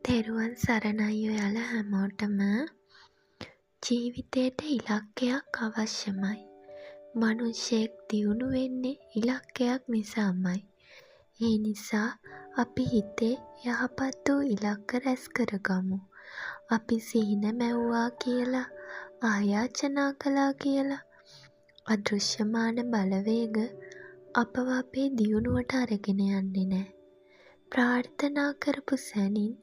තෙරුවන් සරණයි ඔයාලා හැමෝටම. ජීවිතේට ඉලක්කයක් අවශ්‍යමයි. මනුෂ්‍යයෙක් දියුණු වෙන්නේ ඉලක්කයක් නිසාමයි. ඒ නිසා අපි හිතේ යහපත් වූ ඉලක්ක රැස් කරගමු. අපි සිහින මැව්වා කියලා, ආයාචනා කළා කියලා අදෘශ්‍යමාන බලවේග අපව අපේ දියුණුවට අරගෙන යන්නේ නෑ. ප්‍රාර්ථනා කරපු සැනින්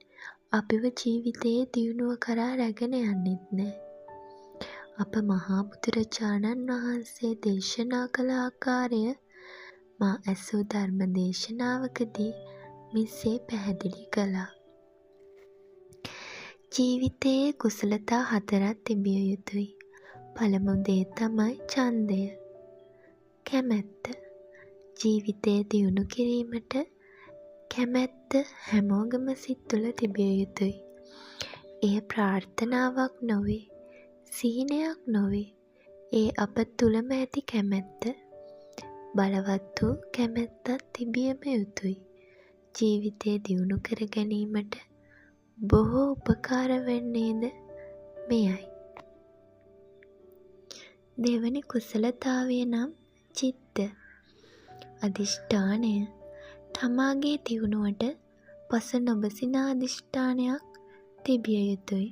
අපිව ජීවිතයේ දියුණුව කරා රැගෙන යන්නෙත් නෑ. අප මහා බුදුරජාණන් වහන්සේ දේශනා කළ ආකාරය මා ඇසූ ධර්ම දේශනාවකදී මෙසේ පැහැදිලි කළා. ජීවිතයේ කුසලතා 4ක් තිබිය යුතුයි. පළමු දේ තමයි ඡන්දය. කැමැත්ත. ජීවිතය දියුණු කිරීමට කැමැත්ත හැමෝගම සිත් තුළ තිබිය යුතුයි. එය ප්‍රාර්ථනාවක් නොවේ, සිහිනයක් නොවේ. ඒ අප තුළම ඇති කැමැත්ත. බලවත් වූ කැමැත්තක් තිබියම යුතුයි. ජීවිතය දියුණු කර ගැනීමට බොහෝ උපකාර වන්නේද මෙයයි. දෙවැනි කුසලතාවය නම් චිත්ත. අධිෂ්ඨානය. තමාගේ දියුණුවට පස නොබසින අධිෂ්ඨානයක් තිබිය යුතුයි.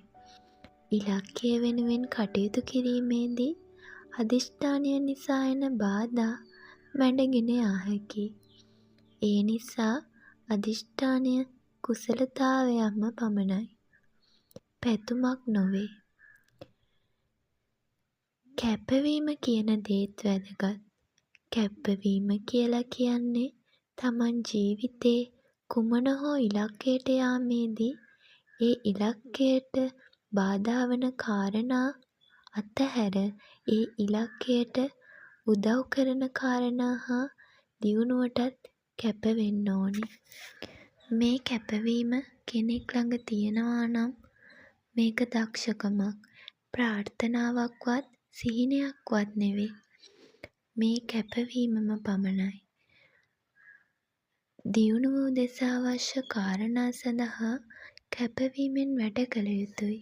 ඉලක්කය වෙනුවෙන් කටයුතු කිරීමේදී අධිෂ්ඨානය නිසා එන බාධා මැඩගෙන යා හැකියි. ඒ නිසා අධිෂ්ඨානය කුසලතාවයක්ම පමණයි. පැතුමක් නොවේ. කැපවීම කියන දේත් වැදගත්. කැපවීම කියලා කියන්නේ තමන් ජීවිතේ කුමන හෝ ඉලක්කයට යාමේදී ඒ ඉලක්කයට බාධා වන කාරණා අතහැර ඒ ඉලක්කයට උදව් කරන කාරණා හා දියුණුවටත් කැප වෙන්න ඕනි. මේ කැපවීම කෙනෙක් ළඟ තියෙනවා නම් මේක දක්ෂකමක්, ප්‍රාර්ථනාවක්වත් සිහිනයක්වත් නෙවෙයි. මේ කැපවීමම පමණයි. දියුණුව උදෙසා අවශ්‍ය කාරණා සඳහා කැපවීමෙන් වැඩ කළ යුතුයි.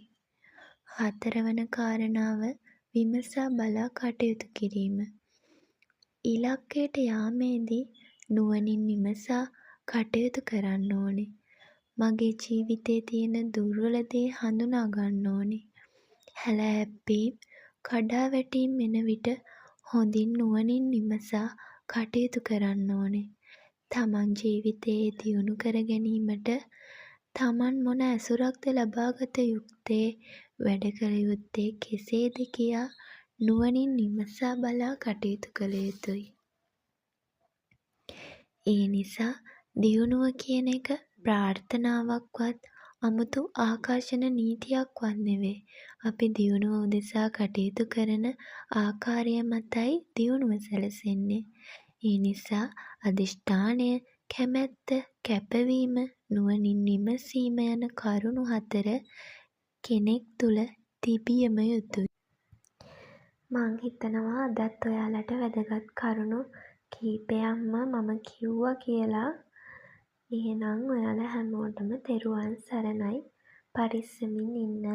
4 වන කාරණාව විමසා බලා කටයුතු කිරීම. ඉලක්කයට යාමේදී නුවණින් විමසා කටයුතු කරන්න ඕනේ. මගේ ජීවිතේ තියෙන දුර්වල දේ හඳුනා ගන්න ඕනේ. හැලහැප්පීම්, කඩාවැටීම් එන විට හොඳින් නුවණින් විමසා කටයුතු කරන්න ඕනේ. තමන් ජීවිතයේ දියුණු කර ගැනීමට තමන් මොන ඇසුරක්ද ලබාගත යුත්තේ, වැඩ කළ යුත්තේ කෙසේද කියා නුවණින් විමසා බලා කටයුතු කළ යුතුයි. ඒ නිසා දියුණුව කියන එක ප්‍රාර්ථනාවක්වත් අමුතු ආකර්ෂණ නීතියක්වත් නෙවෙයි. අපි දියුණුව උදෙසා කටයුතු කරන ආකාරය මතයි දියුණුව සැලසෙන්නේ. ඒ නිසා අධිෂ්ඨානය, කැමැත්ත, කැපවීම, නුවණින් විමසීම යන කරුණු 4 කෙනෙක් තුළ තිබියම යුතුයි. මං හිතනවා අදත් ඔයාලට වැදගත් කරුණු කීපයක්ම මම කිව්වා කියලා. එහෙනම් ඔයාලා හැමෝටම තෙරුවන් සරණයි. පරිස්සමින් ඉන්න.